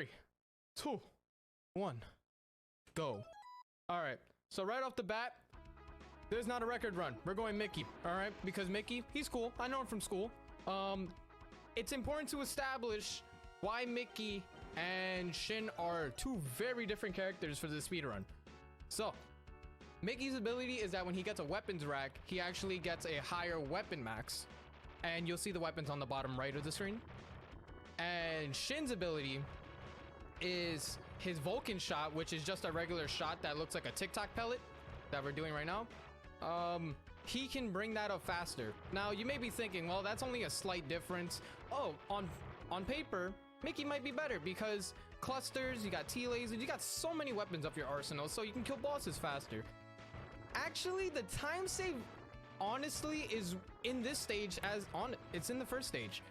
3, 2, 1, go. All right, so right off the bat, there's not a record run. We're going Mickey, all right? Because Mickey, he's cool. I know him from school. It's important to establish why Mickey and Shin are two very different characters for the speedrun. So, Mickey's ability is that when he gets a weapons rack, he actually gets a higher weapon max. And you'll see the weapons on the bottom right of the screen. And Shin's ability is his Vulcan shot, which is just a regular shot that looks like a Tic Tac pellet that we're doing right now. He can bring that up faster. Now, you may be thinking, well, that's only a slight difference. Oh, on paper, Mickey might be better because clusters, you got T-lasers, you got so many weapons up your arsenal, so you can kill bosses faster. Actually, the time save, honestly, is in this stage it's in the first stage.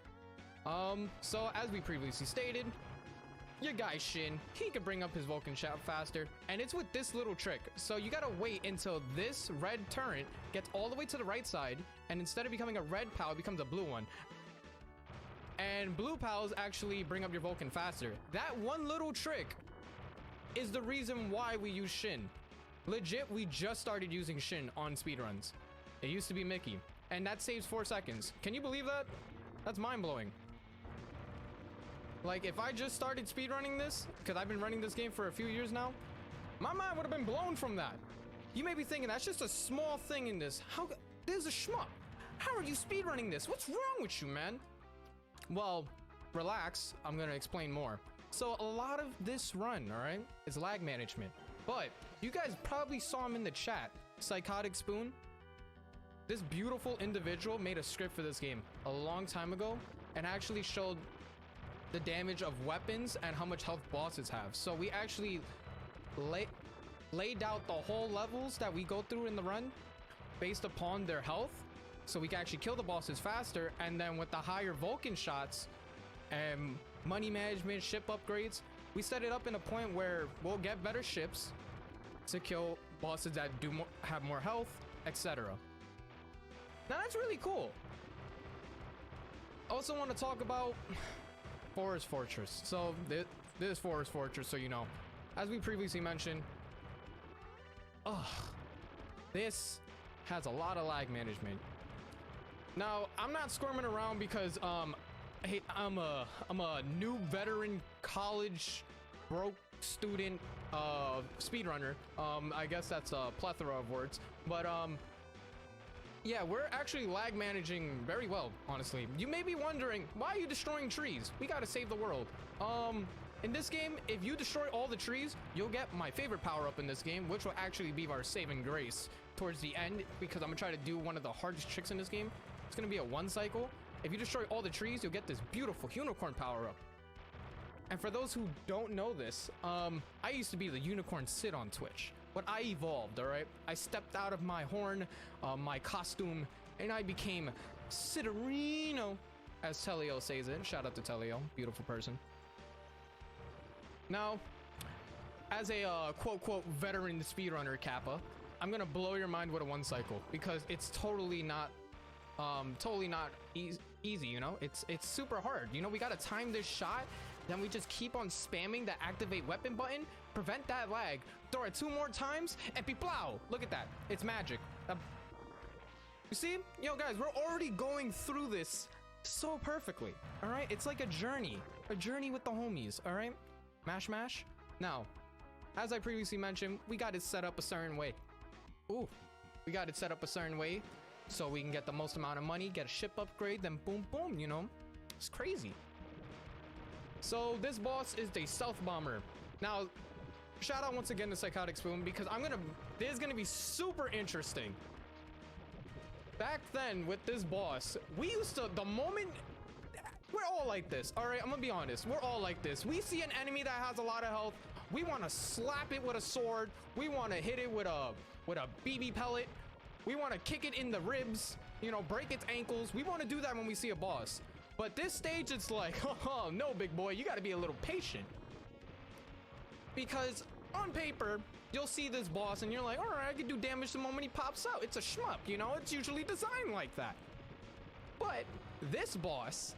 So as we previously stated, your guy Shin, he can bring up his Vulcan shot faster, and it's with this little trick. So you gotta wait until this red turret gets all the way to the right side, and instead of becoming a red POW, it becomes a blue one. And blue POWs actually bring up your Vulcan faster. That one little trick is the reason why we use Shin. Legit, we just started using Shin on speedruns. It used to be Mickey, and that saves 4 seconds. Can you believe that? That's mind-blowing. Like, if I just started speedrunning this, because I've been running this game for a few years now, my mind would have been blown from that. You may be thinking, that's just a small thing in this. This is a shmup. How are you speedrunning this? What's wrong with you, man? Well, relax. I'm going to explain more. So, a lot of this run, all right, is lag management. But, you guys probably saw him in the chat. Psychotic Spoon. This beautiful individual made a script for this game a long time ago and actually showed the damage of weapons and how much health bosses have. So we actually laid out the whole levels that we go through in the run based upon their health, so we can actually kill the bosses faster. And then with the higher Vulcan shots and money management, ship upgrades, we set it up in a point where we'll get better ships to kill bosses that have more health, etc. Now that's really cool. I also want to talk about Forest Fortress. So this Forest Fortress, so you know, as we previously mentioned, this has a lot of lag management. Now, I'm not squirming around because hey, I'm a new veteran college broke student speedrunner. I guess that's a plethora of words, but yeah, we're actually lag managing very well, honestly. You may be wondering, why are you destroying trees? We gotta save the world. In this game, if you destroy all the trees, you'll get my favorite power-up in this game, which will actually be our saving grace towards the end, because I'm gonna try to do one of the hardest tricks in this game. It's gonna be a 1 cycle. If you destroy all the trees, you'll get this beautiful unicorn power-up. And for those who don't know this, I used to be the Unicorn Sid on Twitch. But I evolved, all right? I stepped out of my horn, my costume, and I became Sidarino, as Teleo says it. Shout out to Teleo, beautiful person. Now, as a quote veteran speedrunner Kappa, I'm gonna blow your mind with a 1 cycle because it's totally not easy, you know? It's super hard. You know, we gotta time this shot, then we just keep on spamming the activate weapon button, prevent that lag, throw it 2 more times, and be-plow! Look at that. It's magic. You see? Yo, guys, we're already going through this so perfectly, all right? It's like a journey with the homies, all right? Mash, mash. Now, as I previously mentioned, we got it set up a certain way. Ooh, we got it set up a certain way so we can get the most amount of money, get a ship upgrade, then boom, boom, you know? It's crazy. So this boss is the stealth bomber. Now, shout out once again to Psychotic Spoon because this is gonna be super interesting. Back then with this boss, we used to, we're all like this, all right? I'm gonna be honest, we're all like this. We see an enemy that has a lot of health, we want to slap it with a sword, we want to hit it with a BB pellet, we want to kick it in the ribs, you know, break its ankles. We want to do that when we see a boss. But this stage, it's like, oh no, big boy, you got to be a little patient. Because on paper, you'll see this boss and you're like, all right, I can do damage the moment he pops out. It's a shmup, you know, it's usually designed like that. But this boss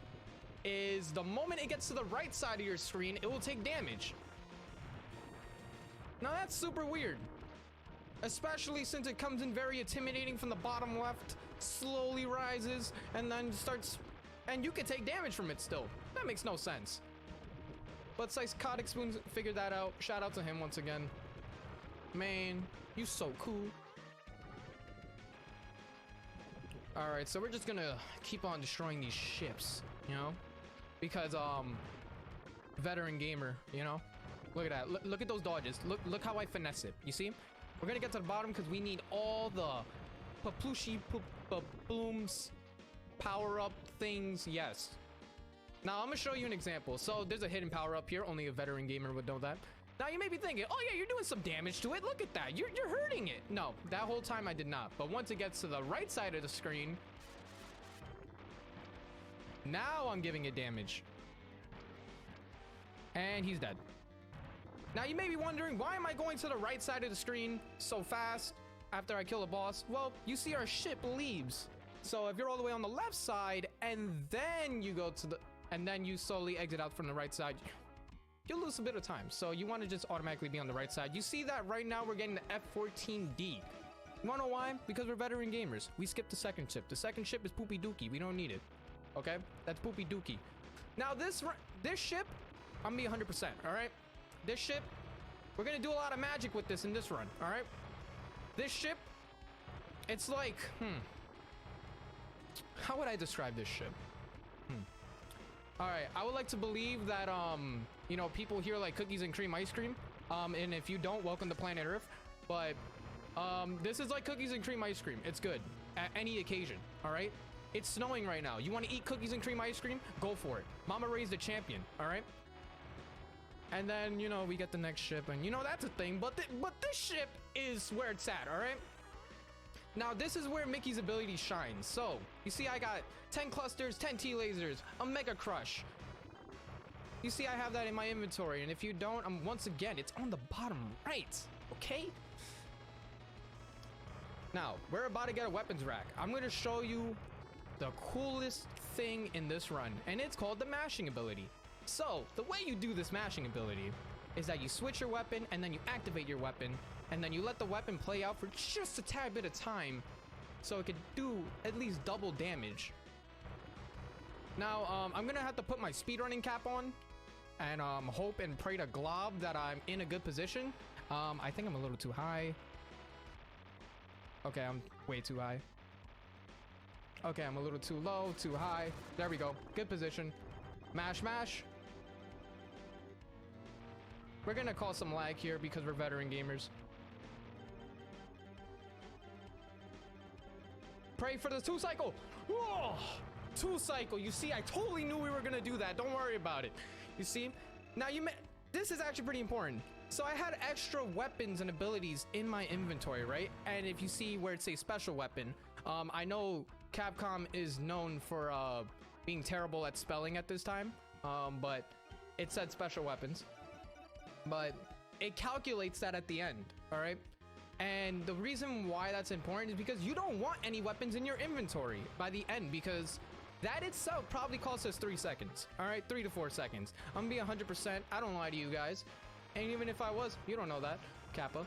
is the moment it gets to the right side of your screen, it will take damage. Now that's super weird. Especially since it comes in very intimidating from the bottom left, slowly rises, and then starts... And you can take damage from it still. That makes no sense. But Psychotic Spoon figured that out. Shout out to him once again. Man, you so cool. Alright, so we're just gonna keep on destroying these ships, you know? Because, veteran gamer, you know? Look at that. Look at those dodges. Look how I finesse it. You see? We're gonna get to the bottom because we need all the paplushi blooms, power-up things. Yes. Now, I'm gonna show you an example. So, there's a hidden power-up here. Only a veteran gamer would know that. Now, you may be thinking, oh yeah, you're doing some damage to it. Look at that. You're hurting it. No, that whole time I did not. But once it gets to the right side of the screen, now I'm giving it damage. And he's dead. Now, you may be wondering, why am I going to the right side of the screen so fast after I kill a boss? Well, you see our ship leaves. So if you're all the way on the left side and then you go to the... And then you slowly exit out from the right side, you'll lose a bit of time. So you want to just automatically be on the right side. You see that right now we're getting the F-14D. You wanna know why? Because we're veteran gamers. We skipped the second ship. The second ship is Poopy Dookie. We don't need it. Okay? That's Poopy Dookie. Now this ship, I'm gonna be 100%, alright? This ship, we're gonna do a lot of magic with this in this run, alright? This ship, it's like, how would I describe this ship? Alright, I would like to believe that, you know, people here like cookies and cream ice cream. And if you don't, welcome to planet Earth. But, this is like cookies and cream ice cream. It's good at any occasion, alright? It's snowing right now. You want to eat cookies and cream ice cream? Go for it. Mama raised a champion, alright? And then, you know, we get the next ship, and you know, that's a thing. But this ship is where it's at, alright? Now, this is where Mickey's ability shines. So, you see I got 10 clusters, 10 T-lasers, a Mega Crush. You see I have that in my inventory, and if you don't, once again, it's on the bottom right, okay? Now, we're about to get a weapons rack. I'm going to show you the coolest thing in this run, and it's called the mashing ability. So, the way you do this mashing ability is that you switch your weapon, and then you activate your weapon, and then you let the weapon play out for just a tad bit of time so it could do at least double damage. Now, I'm gonna have to put my speedrunning cap on and hope and pray to Glob that I'm in a good position. I think I'm a little too high. Okay, I'm way too high. Okay, I'm a little too low, too high. There we go. Good position. Mash, mash. We're gonna cause some lag here because we're veteran gamers. Pray for the 2-cycle. Whoa! 2-cycle. You see, I totally knew we were gonna do that. Don't worry about it. You see? Now, this is actually pretty important. So I had extra weapons and abilities in my inventory, right? And if you see where it says special weapon, I know Capcom is known for being terrible at spelling at this time, but it said special weapons. But it calculates that at the end, all right? And the reason why that's important is because you don't want any weapons in your inventory by the end, because that itself probably costs us 3 seconds, all right? 3 to 4 seconds. I'm gonna be 100%. I don't lie to you guys. And even if I was, you don't know that, Kappa.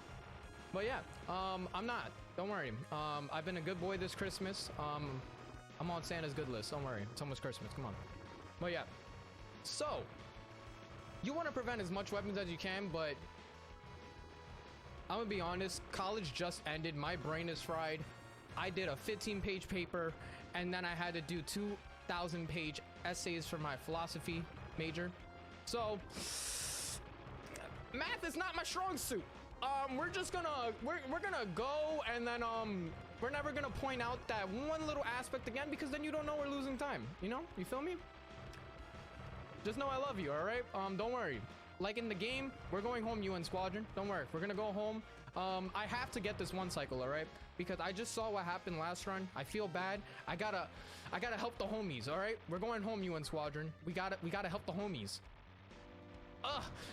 But yeah, I'm not. Don't worry. I've been a good boy this Christmas. I'm on Santa's good list. Don't worry. It's almost Christmas. Come on. But yeah. So, you want to prevent as much weapons as you can, but I'm gonna be honest, college just ended. My brain is fried. I did a 15-page paper, and then I had to do 2,000-page essays for my philosophy major. So, math is not my strong suit. We're just gonna we're gonna go, and then we're never gonna point out that one little aspect again, because then you don't know we're losing time. You know? You feel me? Just know I love you, all right? Don't worry. Like in the game, we're going home, UN Squadron. Don't worry, we're gonna go home. I have to get this 1-cycle, all right? Because I just saw what happened last run. I feel bad. I gotta help the homies, all right? We're going home, UN Squadron. We gotta help the homies.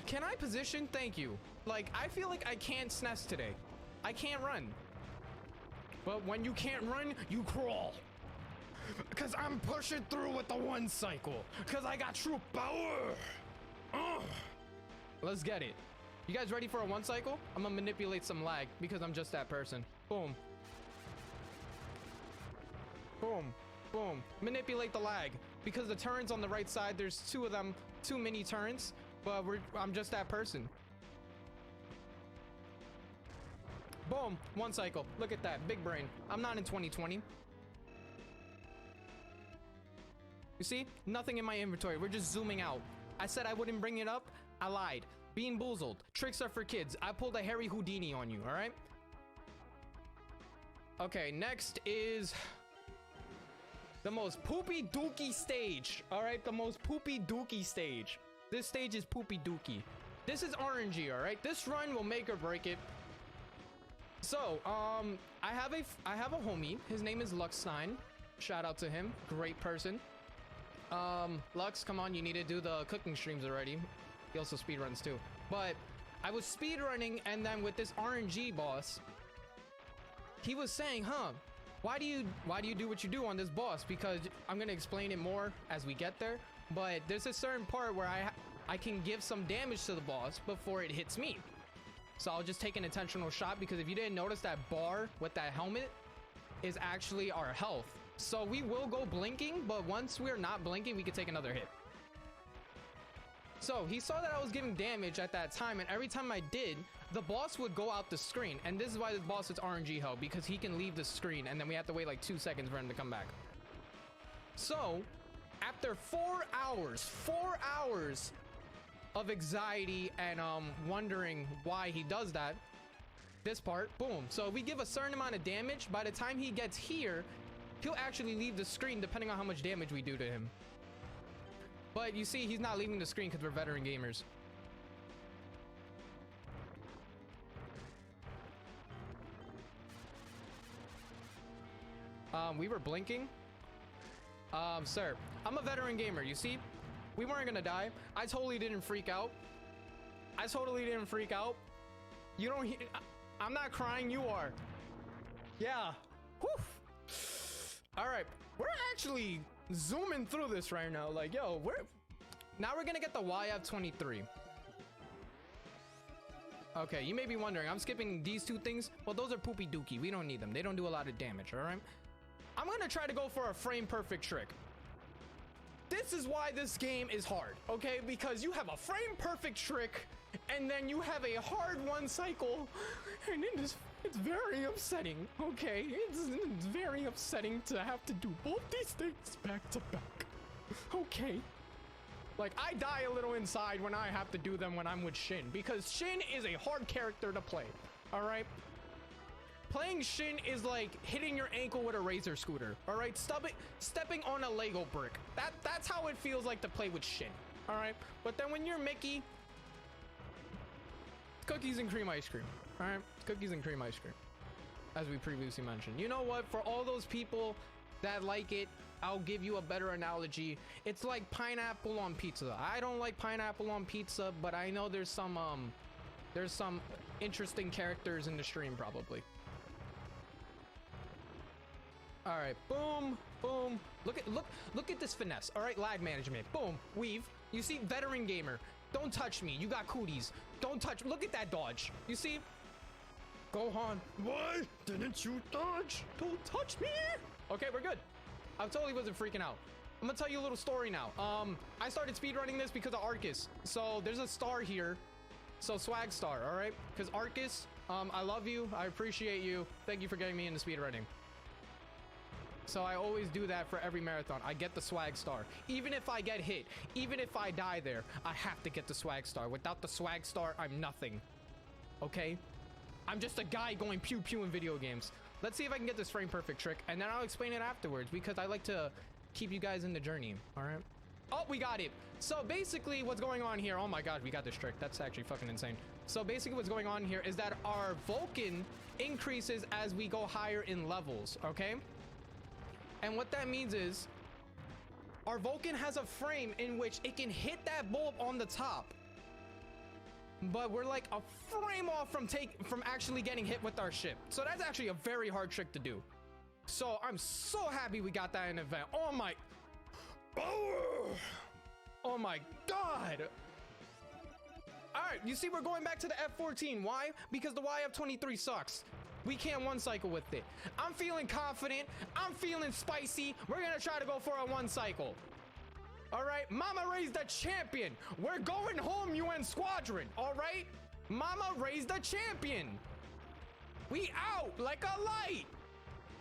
Can I position? Thank you. Like, I feel like I can't SNES today. I can't run. But when you can't run, you crawl. Cause I'm pushing through with the one cycle. Cause I got true power. Let's get it. You guys ready for a one cycle? I'm gonna manipulate some lag because I'm just that person. Boom. Boom. Boom. Manipulate the lag. Because the turns on the right side, there's two of them, too many turns. But I'm just that person. Boom. One cycle. Look at that. Big brain. I'm not in 2020. You see? Nothing in my inventory. We're just zooming out. I said I wouldn't bring it up. I lied. Being boozled. Tricks are for kids. I pulled a Harry Houdini on you, alright? Okay, next is the most poopy dookie stage. Alright, the most poopy dookie stage. This stage is poopy dookie. This is RNG, alright? This run will make or break it. So, I have a homie. His name is Luxstein. Shout out to him. Great person. Lux, come on, you need to do the cooking streams already. He also speedruns too. But I was speedrunning, and then with this RNG boss, he was saying, huh, why do you do what you do on this boss? Because I'm gonna explain it more as we get there. But there's a certain part where I can give some damage to the boss before it hits me. So I'll just take an intentional shot, because if you didn't notice, that bar with that helmet is actually our health. So we will go blinking, but once we're not blinking, we can take another hit. So he saw that I was giving damage at that time, and every time I did, the boss would go out the screen. And this is why this boss is RNG hell, because he can leave the screen, and then we have to wait like 2 seconds for him to come back. So after 4 hours of anxiety and wondering why he does that, this part, boom. So if we give a certain amount of damage, by the time he gets here, he'll actually leave the screen depending on how much damage we do to him. But you see, he's not leaving the screen because we're veteran gamers. We were blinking. Sir, I'm a veteran gamer, you see? We weren't gonna die. I totally didn't freak out. You don't hear... I'm not crying, you are. Yeah. Whew. All right, we're actually zooming through this right now. Like, yo, now we're gonna get the YF23. Okay, you may be wondering, I'm skipping these two things. Well, those are poopy dookie. We don't need them. They don't do a lot of damage, all right? I'm gonna try to go for a frame perfect trick. This is why this game is hard, okay? Because you have a frame perfect trick, and then you have a hard one cycle, and it's very upsetting, okay? It's very upsetting to have to do both these things back to back, okay? Like, I die a little inside when I have to do them when I'm with Shin, because Shin is a hard character to play, all right? Playing Shin is like hitting your ankle with a razor scooter, all right? Stepping on a Lego brick. That's how it feels like to play with Shin, all right? But then when you're Mickey, cookies and cream ice cream, all right? Cookies and cream ice cream, as we previously mentioned. You know what? For all those people that like it, I'll give you a better analogy. It's like pineapple on pizza. I don't like pineapple on pizza, but I know there's some interesting characters in the stream probably. All right, boom, boom. Look at this finesse. All right, lag management. Boom, weave. You see, veteran gamer. Don't touch me. You got cooties. Don't touch. Look at that dodge. You see? Gohan, why didn't you dodge? Don't touch me. Okay, we're good. I totally wasn't freaking out. I'm gonna tell you a little story now. I started speedrunning this because of Arcus. So there's a star here. So swag star, all right? Because Arcus, I love you. I appreciate you. Thank you for getting me into speedrunning. So I always do that for every marathon. I get the swag star. Even if I get hit, even if I die there, I have to get the swag star. Without the swag star, I'm nothing. Okay? I'm just a guy going pew pew in video games. Let's see if I can get this frame perfect trick, and then I'll explain it afterwards, because I like to keep you guys in the journey, all right? Oh, we got it. So basically what's going on here, oh my god, we got this trick. That's actually fucking insane. So basically what's going on here is that our Vulcan increases as we go higher in levels, okay? And what that means is our Vulcan has a frame in which it can hit that bulb on the top, but we're like a frame off from actually getting hit with our ship. So that's actually a very hard trick to do. So I'm so happy we got that in event. Oh my. Oh my god. All right, you see, we're going back to the F14. Why? Because the YF23 sucks. We can't one cycle with it. I'm feeling confident. I'm feeling spicy. We're gonna try to go for a one cycle. All right, Mama raised the champion. We're going home, UN Squadron. All right, Mama raised the champion. We out like a light.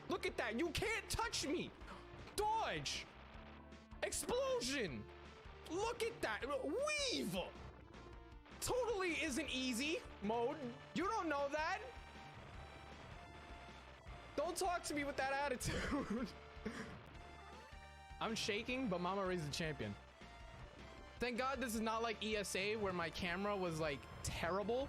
Look at that. You can't touch me. Dodge. Explosion. Look at that. Weave. Totally isn't easy mode. You don't know that. Don't talk to me with that attitude. I'm shaking, but Mama raised the champion. Thank God this is not like ESA where my camera was like terrible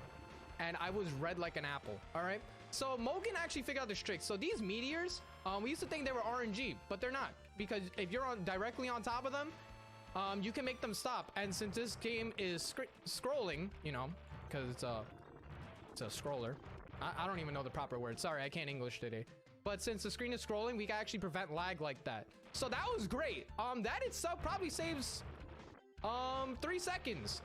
and I was red like an apple. All right. So Mogan actually figured out this trick. So these meteors, we used to think they were RNG, but they're not, because if you're directly on top of them, you can make them stop. And since this game is scrolling, you know, because it's a scroller. I don't even know the proper word. Sorry, I can't English today. But since the screen is scrolling, we can actually prevent lag like that. So that was great. That itself probably saves 3 seconds.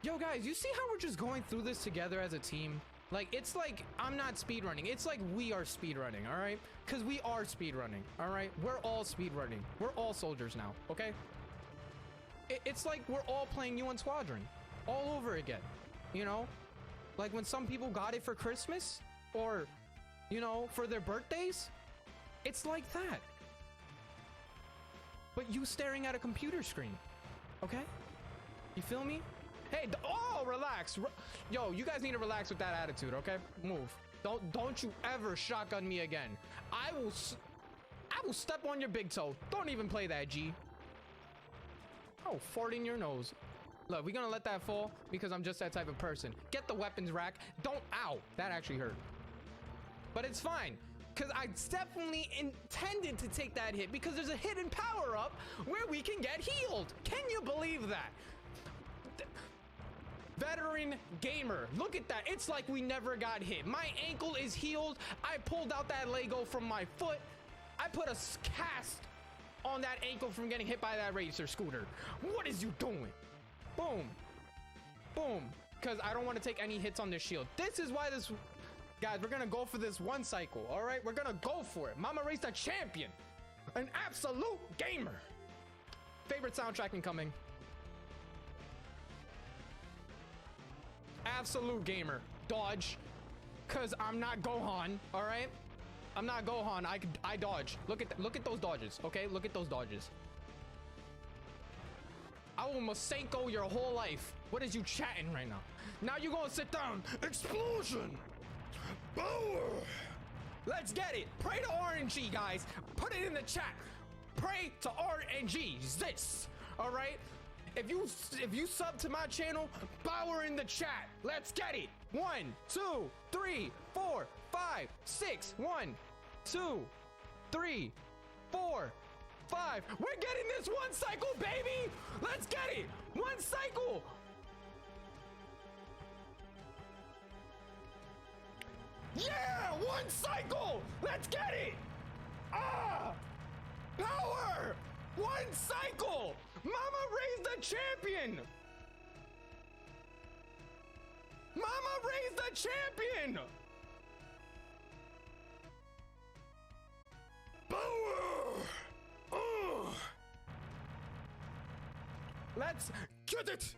Yo guys, you see how we're just going through this together as a team? Like, it's like I'm not speedrunning. It's like we are speedrunning, all right? Because we are speedrunning, all right? We're all speedrunning. We're all soldiers now, okay? It's like we're all playing UN Squadron all over again, you know? Like when some people got it for Christmas or, you know, for their birthdays. It's like that. But you staring at a computer screen, okay? You feel me? Hey, oh, relax. Yo, you guys need to relax with that attitude, okay? Move. Don't you ever shotgun me again. I will step on your big toe. Don't even play that, G. Oh, fart in your nose. Look, we're gonna let that fall because I'm just that type of person. Get the weapons rack. Don't, ow, that actually hurt. But it's fine, because I definitely intended to take that hit because there's a hidden power up where we can get healed. Can you believe that? Veteran gamer, look at that. It's like we never got hit. My ankle is healed. I pulled out that Lego from my foot. I put a cast on that ankle from getting hit by that racer scooter. What is you doing? Boom. Boom. Because I don't want to take any hits on this shield. This is why this... Guys, we're going to go for this one cycle, all right? We're going to go for it. Mama raised a champion. An absolute gamer. Favorite soundtrack incoming. Absolute gamer. Dodge. Because I'm not Gohan, all right? I'm not Gohan. I dodge. Look at those dodges, okay? Look at those dodges. I will Masenko your whole life. What is you chatting right now? Now you're gonna sit down. Explosion. Power. Let's get it. Pray to RNG, guys. Put it in the chat. Pray to RNG. This. All right. If you sub to my channel, power in the chat. Let's get it. 1, 2, 3, 4, 5, 6. 1, 2, 3, 4, 5. We're getting this one cycle, baby. Let's get it. One cycle. Yeah, one cycle. Let's get it. Ah, power. One cycle. Mama raised the champion. Mama raised the champion. Power. Let's get it.